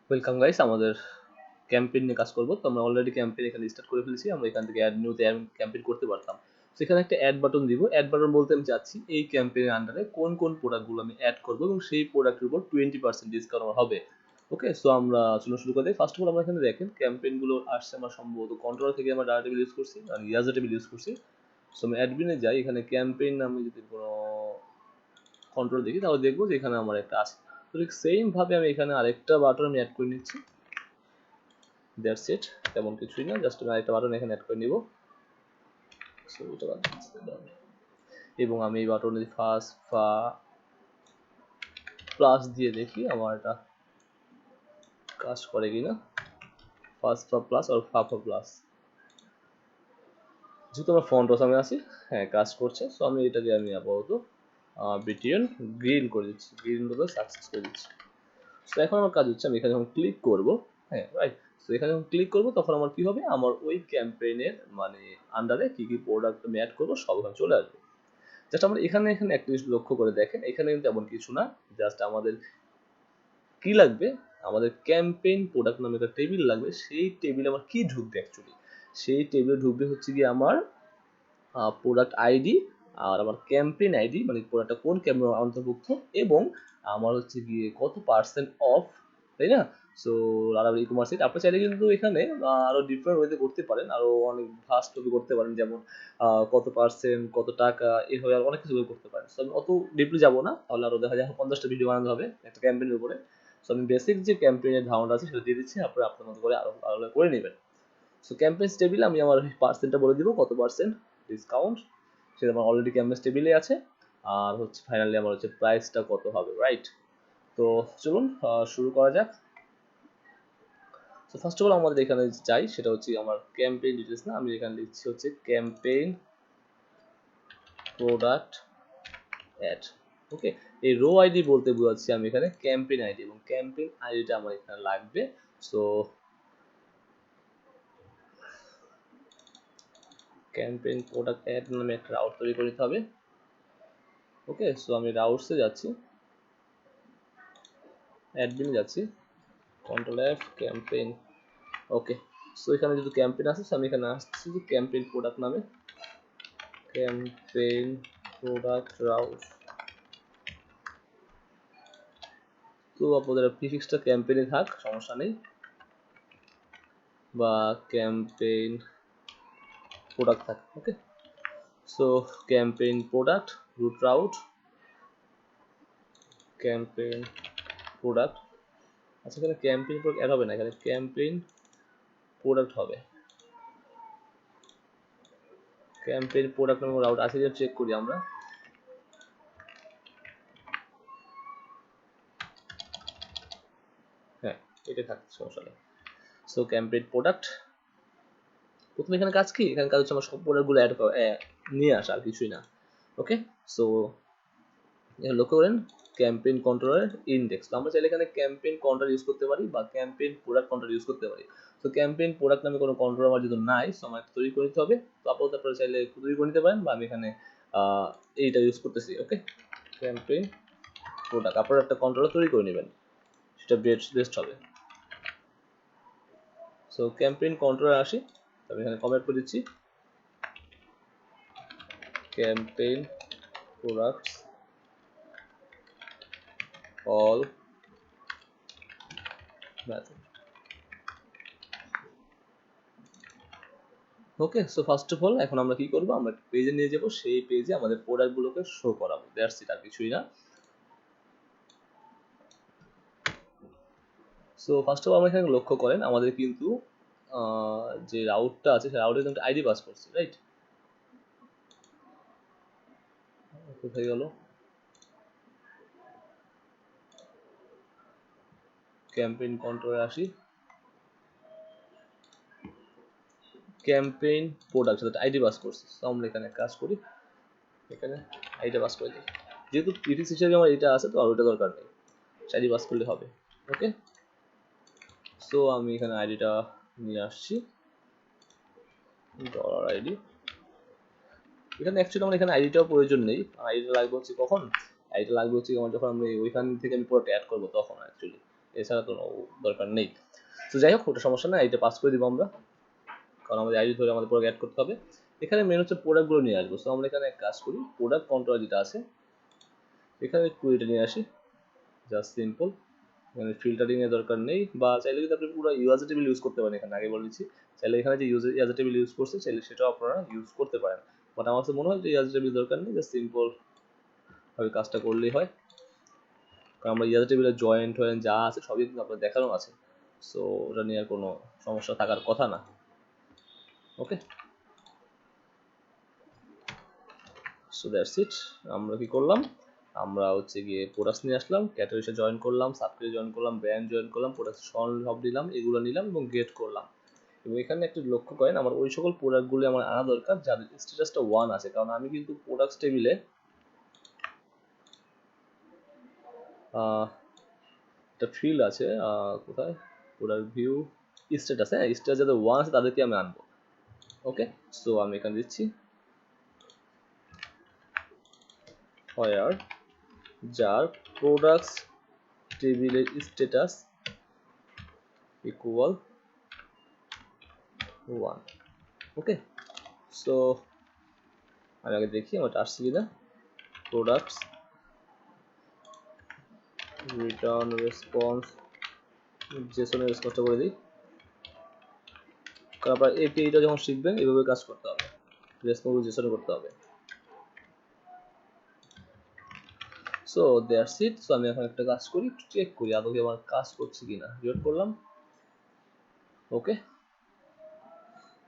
Welcome guys, আমাদের campaign নিয়ে কাজ করব। তো আমরা অলরেডি ক্যাম্পেইন এখানে স্টার্ট করে ফেলেছি। আমরা এখান থেকে অ্যাড নিউতে ক্যাম্পেইন করতে পারতাম। সেখানে একটা অ্যাড বাটন দিব। অ্যাড বাটন বলতে আমি চাচ্ছি এই ক্যাম্পেইনের আন্ডারে কোন কোন প্রোডাক্টগুলো আমি অ্যাড করব এবং সেই প্রোডাক্টের উপর 20% ডিসকাউন্ট আমার হবে। ওকে, সো আমরা চলুন শুরু করে দিই। ফার্স্ট অফ অল আমরা এখানে দেখেন ক্যাম্পেইনগুলো আসছে আমার সম্ভবত কন্ট্রোল থেকে আমরা ডাটা টেবিল ইউজ করছি আর ইয়াজার টেবিল ইউজ করছি। সো আমি অ্যাডমিনে যাই, এখানে ক্যাম্পেইন নামে যদি কোনো কন্ট্রোল দেখি তাহলে দেখবো যে এখানে আমার একটা আছে। তো ঠিক সেম ভাবে আমি এখানে আরেকটা বাটন আমি অ্যাড করে নিচ্ছি। দ্যাটস ইট, তেমন কিছুই না, জাস্ট আমি আরেকটা বাটন এখানে অ্যাড করে নিব। সো এটা এবং আমি এই বাটনে ফার্স্ট প্লাস দিয়ে দেখি আমার এটা কাজ করে কিনা। ফার্স্ট প্লাস আর ফা প্লাস, যেহেতু আমার ফন্ট আমি আছি, হ্যাঁ কাজ করছে। সো আমি এটাকে আমি আপাতত বিটিএন গ্রিন করে দিচ্ছি, গ্রিন বলে সাকসেস করে দিচ্ছি। তো এখন আমার কাজ হচ্ছে আমি এখানে যখন ক্লিক করব, হ্যাঁ রাইট, তো এখানে যখন ক্লিক করব তখন আমার কি হবে, আমার ওই ক্যাম্পেইনের মানে আন্ডারে কি কি প্রোডাক্ট আমি অ্যাড করবো সব এখানে চলে আসবে। জাস্ট আমরা এখানে একটা জিনিস লক্ষ্য করে দেখেন, এখানে কিন্তু এমন কিছু না। জাস্ট আমাদের কি লাগবে, আমাদের ক্যাম্পেইন প্রোডাক্ট নামে একটা টেবিল লাগবে। সেই টেবিলে আমার কি ঢুকবে অ্যাকচুয়ালি, সেই টেবিলে ঢুকবে হচ্ছে কি আমার প্রোডাক্ট আইডি আর আমার ক্যাম্পেইন আইডি, মানে প্রোডাক্টটা কোন ক্যাম্পেইন অন্তর্ভুক্ত এবং আমার হচ্ছে গিয়ে কত পার্সেন্ট অফ, তাই না? সো লারাভেল ই-কমার্স সাইট আপনি চাইলে কিন্তু এখানে আরো ডিফারেন্ট ওয়েতে করতে পারেন, আরো অনেক ভাস্ট ভাবে করতে পারেন, যেমন কত পার্সেন্ট, কত টাকা, এভাবে আর অনেক কিছু করতে পারেন। সো আমি অত ডিপলি যাবো না, তাহলে আরো দেখা যায় 50টা ভিডিও বানাতে হবে একটা ক্যাম্পেইনের উপরে। সো আমি বেসিক যে ক্যাম্পেইনের ধারণা আছে সেটা দিয়ে দিচ্ছি, আপনারা আপনার মতো করে আরো আরো করে নেবেন। সো ক্যাম্পেইন টেবিলে আমি আমার পার্সেন্টটা বলে দিব, কত পার্সেন্ট ডিসকাউন্ট, সেটা আমার অলরেডি ক্যাম্পেইন টেবিলে আছে। আর হচ্ছে ফাইনালি আমার হচ্ছে প্রাইসটা কত হবে, রাইট? তো চলুন শুরু করা যাক। তো ফার্স্ট অফ অল আমাদের এখানে চাই সেটা হচ্ছে আমার ক্যাম্পেইন ডিটেলস, না আমি এখানে লিখছি হচ্ছে ক্যাম্পেইন প্রোডাক্ট অ্যাড। ওকে, এই রো আইডি বলতে বোঝাচ্ছি আমি এখানে ক্যাম্পেইন আইডি, এবং ক্যাম্পেইন আইডিটা আমার এখানে লাগবে। সো ক্যাম্পেইন প্রোডাক্ট অ্যাড নামে একটা রাউট তৈরি করে নিতে হবে। ওকে, সো আমি রাউটসে যাচ্ছি, অ্যাডমিনে যাচ্ছি, control F campaign. Okay, so এখানে যেহেতু ক্যাম্পেইন আছে, আমি এখানে আসছি যে ক্যাম্পেইন প্রোডাক্ট নামে ক্যাম্পেইন প্রোডাক্ট রাউট। তো আপনাদের প্রিফিক্সটা ক্যাম্পেইনে থাক, সমস্যা নেই, বা ক্যাম্পেইন প্রোডাক্ট থাক। Okay, so campaign product route route campaign product. আচ্ছা, এখানে ক্যাম্পেইন প্রোডাক্ট অ্যাড হবে না, এখানে ক্যাম্পেইন প্রোডাক্ট হবে। ক্যাম্পেইন প্রোডাক্ট নামে রাউট আছে কিনা চেক করি আমরা। হ্যাঁ, এটা থাকছে, সমস্যা নেই। সো ক্যাম্পেইন প্রোডাক্ট, প্রথমে এখানে কাজ কি, এখানে কাজ হচ্ছে আমার সব প্রোডাক্টগুলো অ্যাড নিয়ে আসা, আর কিছুই না। ওকে, সো লক্ষ্য করেন ক্যাম্পেইন কন্ট্রোলার ইন্ডেক্স, তো আমরা চাইলে এখানে ক্যাম্পেইন কন্ট্রোল ইউজ করতে পারি বা ক্যাম্পেইন প্রোডাক্ট কন্ট্রোল ইউজ করতে পারি। তো ক্যাম্পেইন প্রোডাক্ট নামে কোনো কন্ট্রোল আমার যদি নাই, সো আমার তৈরি করে নিতে হবে। তো আপাতত আপনারা চাইলে তৈরি করে নিতে পারেন, বা আমি এখানে এইটা ইউজ করতেছি। ওকে, ক্যাম্পেইন প্রোডাক্ট, আপনারা একটা কন্ট্রোলার তৈরি করে নেবেন, সেটা বেস্ট হবে। সো ক্যাম্পেইন কন্ট্রোলার আসি, আমি এখানে কমেন্ট করে দিচ্ছি campaign products all method. Okay, so first of all এখন আমরা কি করবো, আমরা পেজে নিয়ে যাবো, সেই পেজে আমাদের প্রোডাক্টগুলোকে শো করাবো, দ্যাটস ইট, আর কিছুই না। সো ফার্স্ট অফ অল আমরা এখানে লক্ষ্য করেন আমাদের কিন্তু যে রাউটটা আছে সেই রাউটে কিন্তু আইডি পাস করছি, রাইট? কোথায় গেল, ক্যাম্পেইন কন্ট্রোলে আসি, ক্যাম্পেইন প্রোডাক্ট সাথে আইডি পাস করছি। তো আমরা এখানে কাজ করি, এখানে আইডি পাস করে দিই, যেহেতু প্রিফিক্স হিসেবে আমার এটা আছে তো আর ওইটা দরকার নেই, আইডি পাস করলে হবে। ওকে, সো আমি এখানে আইডিটা নিয়ে আসছি, ডলার আইডি। এখানে অ্যাকচুয়ালি আমার এখানে আইডিটাও প্রয়োজন নেই, আইডিটা লাগবে হচ্ছে কখন, আইডিটা লাগবে হচ্ছে আমার যখন আমি ওইখান থেকে আমি পুরো অ্যাড করবো তখন অ্যাকচুয়ালি। এছাড়া তো দরকার নেই। তো যাই হোক, ওটা সমস্যা না, এটা পাস করে দিব আমরা, কারণ আমাদের আইডি ধরে আমাদের প্রোডাক্ট অ্যাড করতে হবে। এখানে মেন হচ্ছে প্রোডাক্টগুলো নিয়ে আসবো। সো আমরা এখানে কাজ করি, প্রোডাক্ট কন্ট্রোল যেটা আছে এখানে একটু এটা নিয়ে আসি, জাস্ট সিম্পল। এখানে ফিল্টারিং এর দরকার নেই, বা চাইলে যদি আপনি পুরো ইউজার টেবিল ইউজ করতে পারেন, এখানে আগে বলেছি চাইলে এখানে যে ইউজার টেবিল ইউজ করছে চাইলে সেটাও আপনারা ইউজ করতে পারেন। বাট আমার তো মনে হয় যে ইউজার টেবিল দরকার নেই, জাস্ট সিম্পল ভাবে কাজটা করলেই হয়, কারণ আমরা ইউজার টেবিলে জয়েন্ট যা আছে সবই কিন্তু আপনার দেখানো আছে। সো ওটা নিয়ে আর কোনো সমস্যা থাকার কথা না। ওকে, সো দ্যাটস ইট। আমরা কি করলাম, আমরা হচ্ছে গিয়ে প্রোডাক্টস নিয়ে আসলাম, ক্যাটাগরিতে জয়েন করলাম, সাবকেটে জয়েন করলাম, ব্র্যান্ড জয়েন করলাম, প্রোডাক্ট সব নিলাম, এগুলো নিলাম এবং গেট করলাম। এবং এখানে একটু লক্ষ্য করেন, আমার ওই সকল প্রোডাক্টগুলো আমার আনা দরকার যাদের স্ট্যাটাসটা 1 আছে, কারণ আমি কিন্তু প্রোডাক্টস টেবিলে একটা ফিল্ড আছে, কোথায়, প্রোডাক্ট ভিউ স্ট্যাটাস, হ্যাঁ স্ট্যাটাস যাদের 1 আছে তাদেরকে আমি আনবো। ওকে, সো আমি এখানে দিচ্ছি হোয়ার যার প্রোডাক্টস টেবিলের স্ট্যাটাস ইকুয়াল 1। ওকে, সো আমি আগে দেখি আমারটা আসছে কিনা। প্রোডাক্টস রিটার্ন রেসপন্স জেসনের রেসপন্সটা করে দিই, কারণ আপনার এপিআইটা যখন শিখবেন এভাবে কাজ করতে হবে, রেসপন্স জেসনে করতে হবে। So that's it. সো আমি এখন একটা কাজ করি, একটু চেক করি আদৌ কি আমার কাজ করছে কিনা। রিলোড করলাম। ওকে,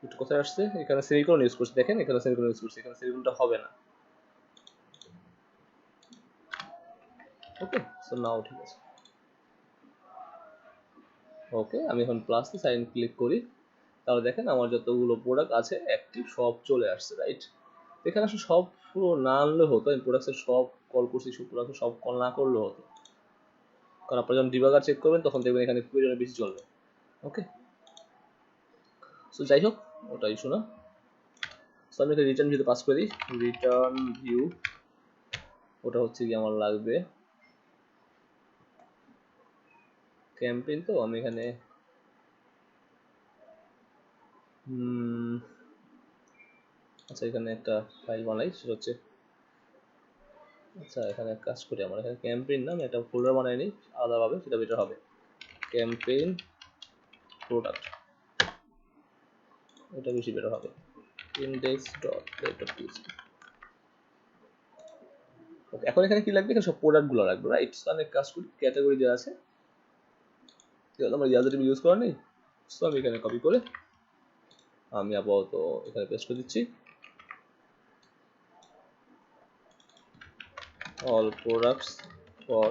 একটু কোথায় আসছে, এখানে সেমিকোলন ইউজ করছি, দেখেন এখানে সেমিকোলন ইউজ করছি, এখানে সেমিকোলনটা হবে না। ওকে, সো নাও ঠিক আছে। ওকে, আমি এখন প্লাস সাইন ক্লিক করি, তাহলে দেখেন আমার যতগুলো প্রোডাক্ট আছে অ্যাক্টিভ সব চলে আসছে, রাইট। এখানে আসলে সব পুরো না আনলে হতো, আমি প্রোডাক্টের সব কল করছি, সব প্রোডাক্ট সব কল না করলেও হতো, কারণ আপনারা যখন ডিবাগার চেক করবেন তখন দেখবেন এখানে কুইজনের বেশি চলবে। ওকে, সো যাই হোক ওটা ইস্যু না। সো আমি একটা রিটার্ন ভিউতে পাস করি, রিটার্ন ভিউ ওটা হচ্ছে কি আমার লাগবে ক্যাম্পেইন, তো আমি এখানে আচ্ছা এখানে একটা ফাইল বানাই, সেটা হচ্ছে, আচ্ছা এখানে কাজ করি, আমার এখানে ক্যাম্পেইন না, আমি একটা ফোল্ডার বানাই নিই আলাদাভাবে, সেটা বেটার হবে। ক্যাম্পেইন প্রোডাক্ট, এটা বেশি বেটার হবে। index.php। ওকে, এখন এখানে কি লাগবে, এখানে সব প্রোডাক্টগুলো লাগবে, রাইট। সো আমি কাজ করি, ক্যাটাগরি যা আছে আমার ইউজার টেবিল ইউজ করা নেই, সো আমি এখানে কপি করে আমি আপাতত এখানে পেস্ট করে দিচ্ছি, all products for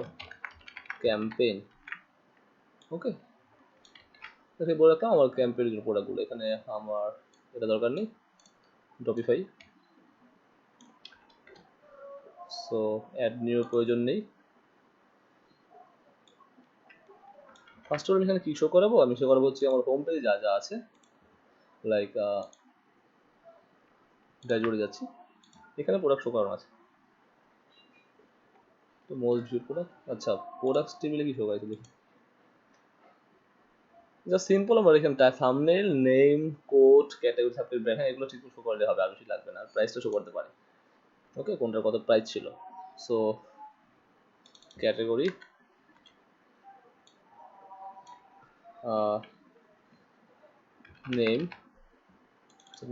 campaign। ওকে, তাহলে বলে রাখলাম আমার ক্যাম্পেইনের প্রোডাক্টগুলো, এখানে আমার এটা দরকার নেই, ডপিফাই। সো অ্যাড নিউ প্রয়োজন নেই। ফার্স্ট অফ অল এখানে কি শো করাবো, আমি শো করাবো হচ্ছে আমার হোম পেজে যা যা আছে, লাইক ড্যাশবোর্ডে যাচ্ছি, এখানে প্রোডাক্ট শো করানো আছে, তো মোস্ট ভিউ প্রোডাক্ট, আচ্ছা প্রোডাক্টস টেবিলে কি শো করাইছে দেখি, জাস্ট সিম্পল আমরা এখানে thumbnail, name, code, category, subject, brand, হ্যাঁ এগুলো ঠিক শো করলে হবে, আর বেশি লাগবে না, আর প্রাইসটা শো করতে পারে। ওকে, কোনটার কত প্রাইস ছিল। সো ক্যাটাগরি নেম,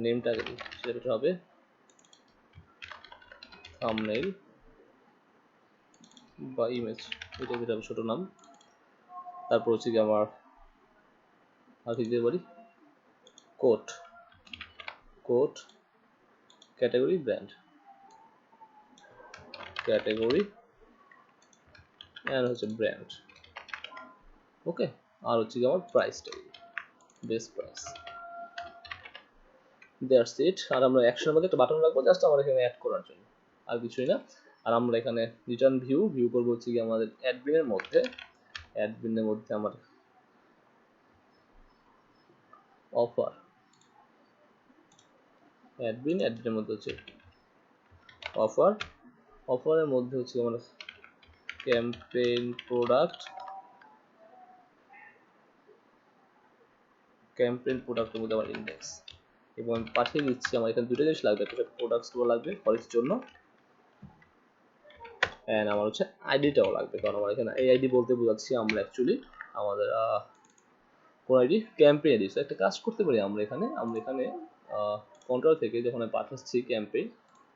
নেমটা আগে দিই, সেটা হবে থাম্বনেইল বা ইমেজ, এটা যেটা ছোট নাম। তারপর হচ্ছে কি আমার আর কি দিতে পারি, code, code category brand, category and হচ্ছে ব্র্যান্ড। ওকে, আর হচ্ছে কি আমার প্রাইসটা, বেস্ট প্রাইস, দ্যাটস ইট। আর আমরা অ্যাকশনের মধ্যে একটা বাটন রাখবো জাস্ট আমার এখানে অ্যাড করার জন্য, আর কিছুই না। আর আমরা এখানে রিটার্ন ভিউ করবো হচ্ছে কি আমাদের অ্যাডমিনের মধ্যে, অ্যাডমিনের মধ্যে আমার অফার, অ্যাডমিনের মধ্যে হচ্ছে অফার, অফারের মধ্যে হচ্ছে আমার ক্যাম্পেইন প্রোডাক্ট ক্যাম্পেইন প্রোডাক্টের মধ্যে আমার ইন্ডেক্স, এবং আমি পাঠিয়ে দিচ্ছি। আমার এখানে দুটো জিনিস লাগবে, একটা প্রোডাক্টসগুলো লাগবে ফরের জন্য, অ্যান্ড আমার হচ্ছে আইডিটাও লাগবে, কারণ আমার এখানে এই আইডি বলতে বোঝাচ্ছি আমরা অ্যাকচুয়ালি আমাদের কোন আইডি, ক্যাম্পেইন আইডি। সো একটা কাজ করতে পারি আমরা এখানে কন্ট্রোল থেকে যখন আমি পাঠাচ্ছি ক্যাম্পেইন,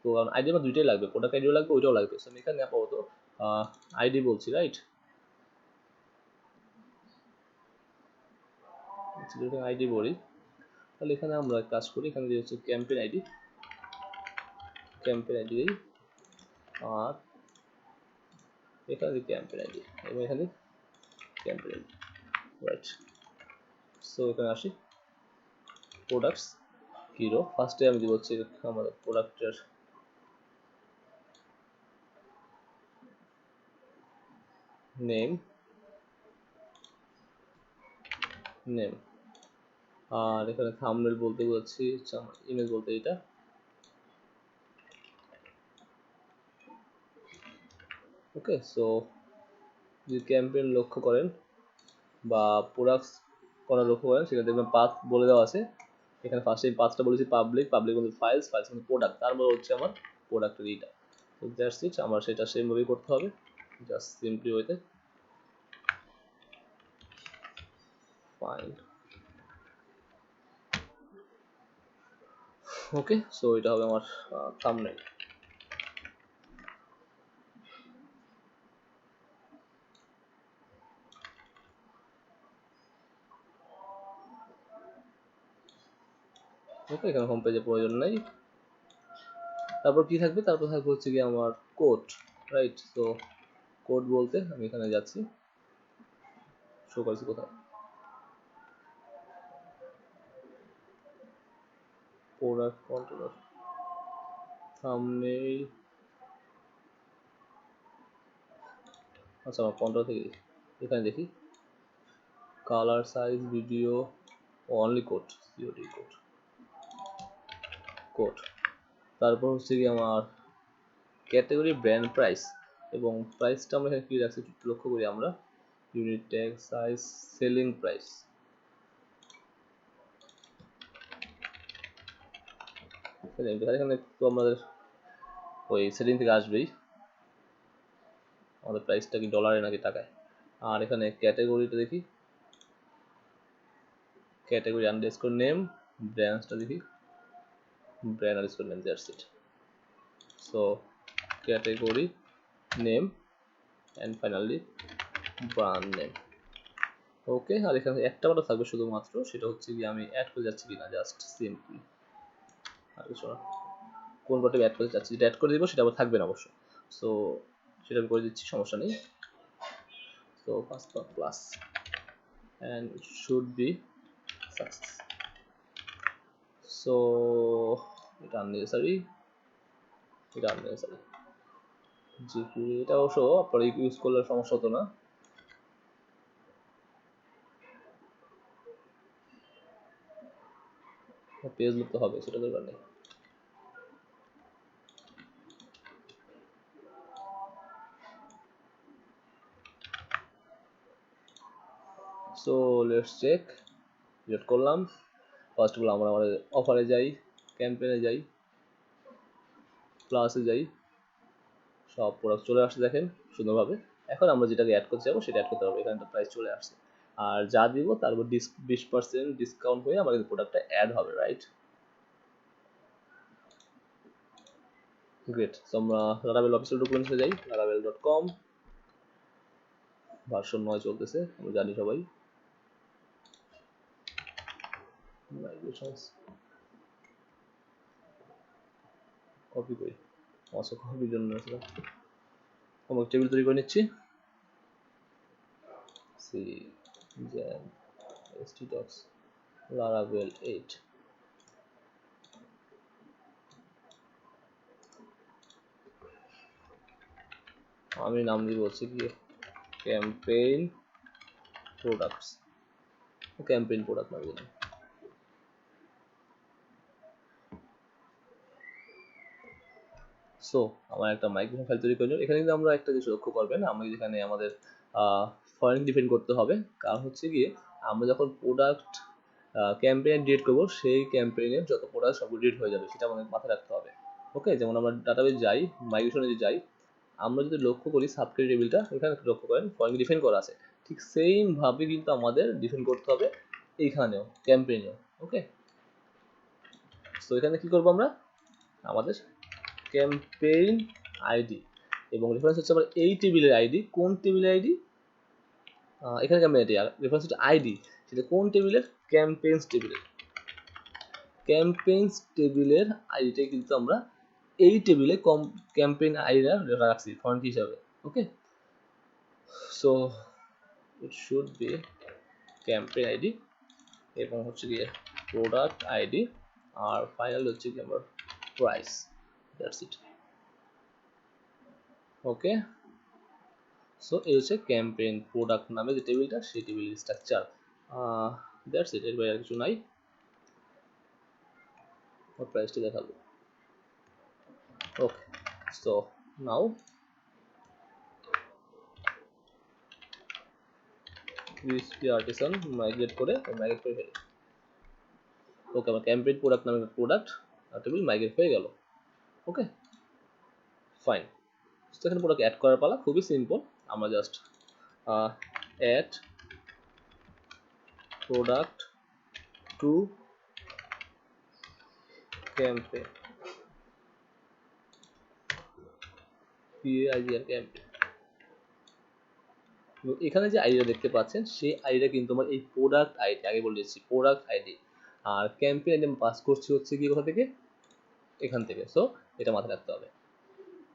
তো আইডি আমার দুইটাই লাগবে, প্রোডাক্ট আইডিও লাগবে, ওইটাও লাগবে। সো আমি এখানে আপাতত আইডি বলছি, রাইট? যদি আইডি বলি তাহলে এখানে আমরা কাজ করি, এখানে যে হচ্ছে ক্যাম্পেইন আইডি দিই, আর এখানে ক্যাম্পেইন আইডি, এবং এখানে ক্যাম্পেইন আইডি, রাইট? সো এখানে আসি প্রোডাক্টস হিরো, ফার্স্টে আমি দিব হচ্ছে আমাদের প্রোডাক্টের নেম, আর এখানে থাম্বনেল বলতে বোঝাচ্ছি ইমেজ বলতে এটা, ওকে। সো যদি ক্যাম্পেইন লক্ষ্য করেন বা প্রোডাক্টস করা লক্ষ্য করেন, সেখানে দেখবেন পাথ বলে দেওয়া আছে। এখানে ফার্স্টে পাথটা বলেছি পাবলিক মধ্যে ফাইলস মধ্যে প্রোডাক্ট, তারপর হচ্ছে আমার প্রোডাক্টের এইটা। তো দ্যাটস ইট, আমার সেটা সেমভাবেই করতে হবে, জাস্ট সিম্পলি ওইতে ফাইন। ওকে, সো এটা হবে আমার থাম্বনেল। ওকে, এখানে হোম পেজে প্রয়োজন নেই। তারপর কি থাকবে? তারপর থাকবে হচ্ছে কি আমার কোড, রাইট? তো কোড বলতে আমি এখানে যাচ্ছি, শো করছি কোথায়, প্রোডাক্ট কন্ট্রোলার, থাম্বনেল। আচ্ছা, আমার কন্ট্রোল থেকে এখানে দেখি colour, size, video, only code, COD code. তারপর হচ্ছে কি আমার ক্যাটাগরি, ব্র্যান্ড, প্রাইস, এবং প্রাইসটা আমরা এখানে কি রাখছি একটু লক্ষ্য করি আমরা, unit tag, size, selling price. এখানে তো আমাদের ওই সেলিং থেকে আসবেই, আমাদের প্রাইসটা কি ডলারে নাকি টাকায়। আর এখানে ক্যাটাগরিটা দেখি, ক্যাটাগরি আন্ডারস্কোর নেম, ব্র্যান্ডসটা দেখি brand underscore name, that's it. So category name and finally brand name. Okay, আর এখানে একটা কথা থাকবে শুধুমাত্র, সেটা হচ্ছে কি আমি অ্যাড করে যাচ্ছি কিনা, জাস্ট সিম্পলি, আর কিছু না। কোন বাটনে অ্যাড করতে চাচ্ছি, যেটা অ্যাড করে দিব সেটা আবার থাকবে না অবশ্য। সো সেটা আমি করে দিচ্ছি, সমস্যা নেই। So first class and it should be success. So এটা unnecessary, জিপি এটা অবশ্য আপনারা ইউজ করলে সমস্যা হতো না। পেজ লিখতে হবে, সেটা দরকার নেই। সো লেটস চেক, সিলেক্ট করলাম। ফার্স্ট অফ অল আমরা আমাদের অফারে যাই, ক্যাম্পেইনে যাই, প্লাসে যাই, সব প্রোডাক্ট চলে আসছে দেখেন সুন্দরভাবে। এখন আমরা যেটাকে অ্যাড করতে যাবো সেটা অ্যাড করতে হবে, এখানে প্রাইস চলে আসছে, আর যা দিব তারপর 20% ডিসকাউন্ট হয়ে আমাদের প্রোডাক্টটা অ্যাড হবে, রাইট? গ্রেট। সো আমরা লারাভেল অফিসিয়াল ডকুমেন্টসে যাই, laravel.com, ভার্সন 9 চলতেছে, আমরা জানি সবাই। কপি করি, অবশ্য কপির জন্য আমরা টেবিল তৈরি করে নিচ্ছি। সি জ্যাম htdocs laravel 8, আমি নাম দিব হচ্ছে কি ক্যাম্পেইন প্রোডাক্টস, ক্যাম্পেইন প্রোডাক্ট নাম দিলাম। সো আমার একটা মাইক্রোফোন ফাইল তৈরি করে নিলাম। এখানে কিন্তু আমরা একটা জিনিস লক্ষ্য করবেন, আমরা যেখানে আমাদের ফরেন ডিফাইন করতে হবে, কারণ হচ্ছে গিয়ে আমরা যখন প্রোডাক্ট ক্যাম্পেইন ডিলিট করবো সেই ক্যাম্পেইনের যত প্রোডাক্ট সবগুলো ডিলিট হয়ে যাবে, সেটা আমাদের মাথায় রাখতে হবে। ওকে, যেমন আমরা ডাটাবেস যাই, মাইগ্রেশনে যদি যাই, আমরা যদি লক্ষ্য করি সাবক্যারি টেবিলটা এখানে লক্ষ্য করেন ফর্ম ডিফাইন করা আছে, ঠিক সেম ভাবে কিন্তু আমাদের ডিফাইন করতে হবে এইখানেও ক্যাম্পেইনেও। ওকে, তো এখানে কি করবো আমরা, আমাদের ক্যাম্পেইন আইডি এবং রেফারেন্স হচ্ছে আমার এই টেবিলের আইডি, কোন টেবিলের আইডি, এখানে ক্যাম্পেইন আইডি, আর রেফারেন্স হচ্ছে আইডি, সেটা কোন টেবিলের, ক্যাম্পেইনস টেবিলের। ক্যাম্পেইনস টেবিলের আইডিটাই কিন্তু আমরা এই টেবিলে ক্যাম্পেইন আইডিটা রাখছি ফন্ট হিসাবে। Okay, so it should be campaign ID এবং হচ্ছে গিয়ে প্রোডাক্ট আইডি, আর ফাইনাল হচ্ছে কি আমার price, that's it. Okay, so এই হচ্ছে ক্যাম্পেইন প্রোডাক্ট নামে যে টেবিলটা, সেই টেবিলের স্ট্রাকচার। দ্যাটস ইট, এর বাইরে আর কিছু নাই। প্রাইসটি দেখাবো। Okay, so now crispy artisan migrate করে ফেলি। ওকে, আমার ক্যাম্পেইন প্রোডাক্ট নামে প্রোডাক্ট টেবিল মাইগ্রেট হয়ে গেল। Okay, fine. তো এখানে প্রোডাক্ট অ্যাড করার পালা, খুবই সিম্পল। আমরা just add product to campaign, campaign. এখানে যে আইডিটা দেখতে পাচ্ছেন, সেই আইডিটা কিন্তু আমার এই প্রোডাক্ট আইডি, আগে বলে দিচ্ছি প্রোডাক্ট আইডি, আর ক্যাম্পেইন আইডি আমি পাস করছি হচ্ছে কি কোথা থেকে, এখান থেকে। সো এটা মাথায় রাখতে হবে।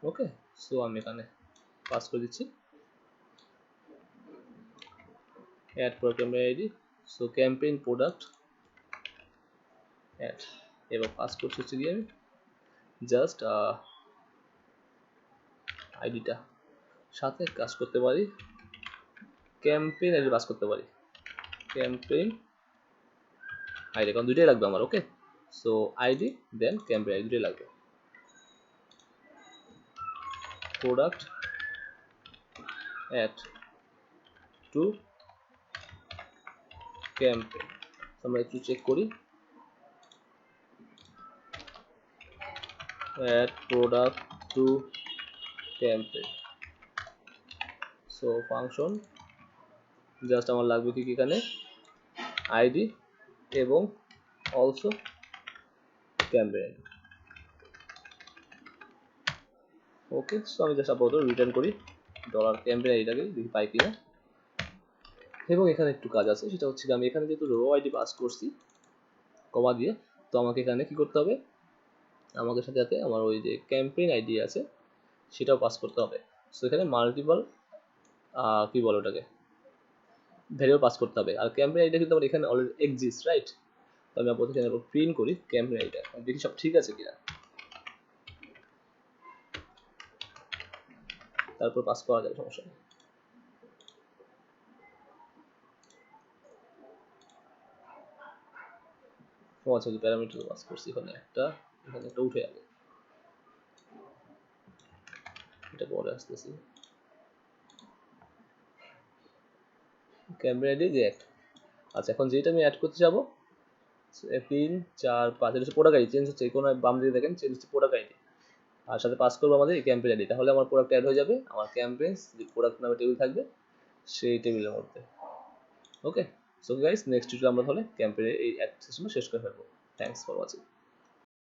ওকে, সো আমি এখানে পাস করে দিচ্ছি add for campaign ID, so campaign product add, এবার পাস করছি হচ্ছে গিয়ে আমি জাস্ট আইডিটা, সাথে কাজ করতে পারি ক্যাম্পেইন আইডি পাস করতে পারি, ক্যাম্পেইন আইডি, কারণ দুইটাই লাগবে আমার। ওকে, সো আইডি দেন ক্যাম্পেইন আইডি দুটোই লাগবে। প্রোডাক্ট অ্যাড টু ক্যাম্পেইন, আমরা একটু চেক করি, add product to campaign. So function just আমার লাগবে কি এখানে আইডি এবং অলসো ক্যাম্পেইন। ওকে, সো আমি জাস্ট আপাতত রিটার্ন করি ডলার ক্যাম্পেইন আইডিটাকে, দেখি পাই কিনা। এবং এখানে একটু কাজ আছে, সেটা হচ্ছে আমি এখানে যেহেতু রো আইডি পাস করছি কমা দিয়ে, তো আমাকে এখানে কি করতে হবে, আমাকে সাথে সাথে আমার ওই যে ক্যাম্পেইন আইডি আছে সেটাও পাস করতে হবে। সো এখানে মাল্টিপল কি বলে ওটাকে, ভ্যারিয়েবল পাস করতে হবে। আর ক্যাম্পেইন আইডিটা কিন্তু আমার এখানে অলরেডি এক্সিস্ট, রাইট? তো আমি আপাতত এখানে প্রিন্ট করি ক্যাম্পেইন আইডিটা, দেখি সব ঠিক আছে কিনা, তারপর পাস করা যাবে, সমস্যা নেই। আচ্ছা, প্যারামিটার পাস করছি, এখানে একটা উঠে যাবে, এটা পরে আসতেছি। ক্যাম্পেইন আইডি যে একটা, আচ্ছা এখন যেটা আমি অ্যাড করতে যাবো 3 4 5, এটা হচ্ছে প্রোডাক্ট আইডি, চেঞ্জ হচ্ছে কোনো বাম দিকে দেখেন, চেঞ্জ হচ্ছে প্রোডাক্ট আইডি, আর সাথে পাস করবো আমাদের এই ক্যাম্পেইন আইডি, তাহলে আমার প্রোডাক্ট অ্যাড হয়ে যাবে আমার ক্যাম্পেইন যে প্রোডাক্ট নামে টেবিল থাকবে সেই টেবিলের মধ্যে। ওকে, সো গাইস নেক্সট টিউটোরিয়ালে আমরা তাহলে ক্যাম্পেইনের এই অ্যাড সিস্টেমটা শেষ করে ফেলবো। Thanks for watching.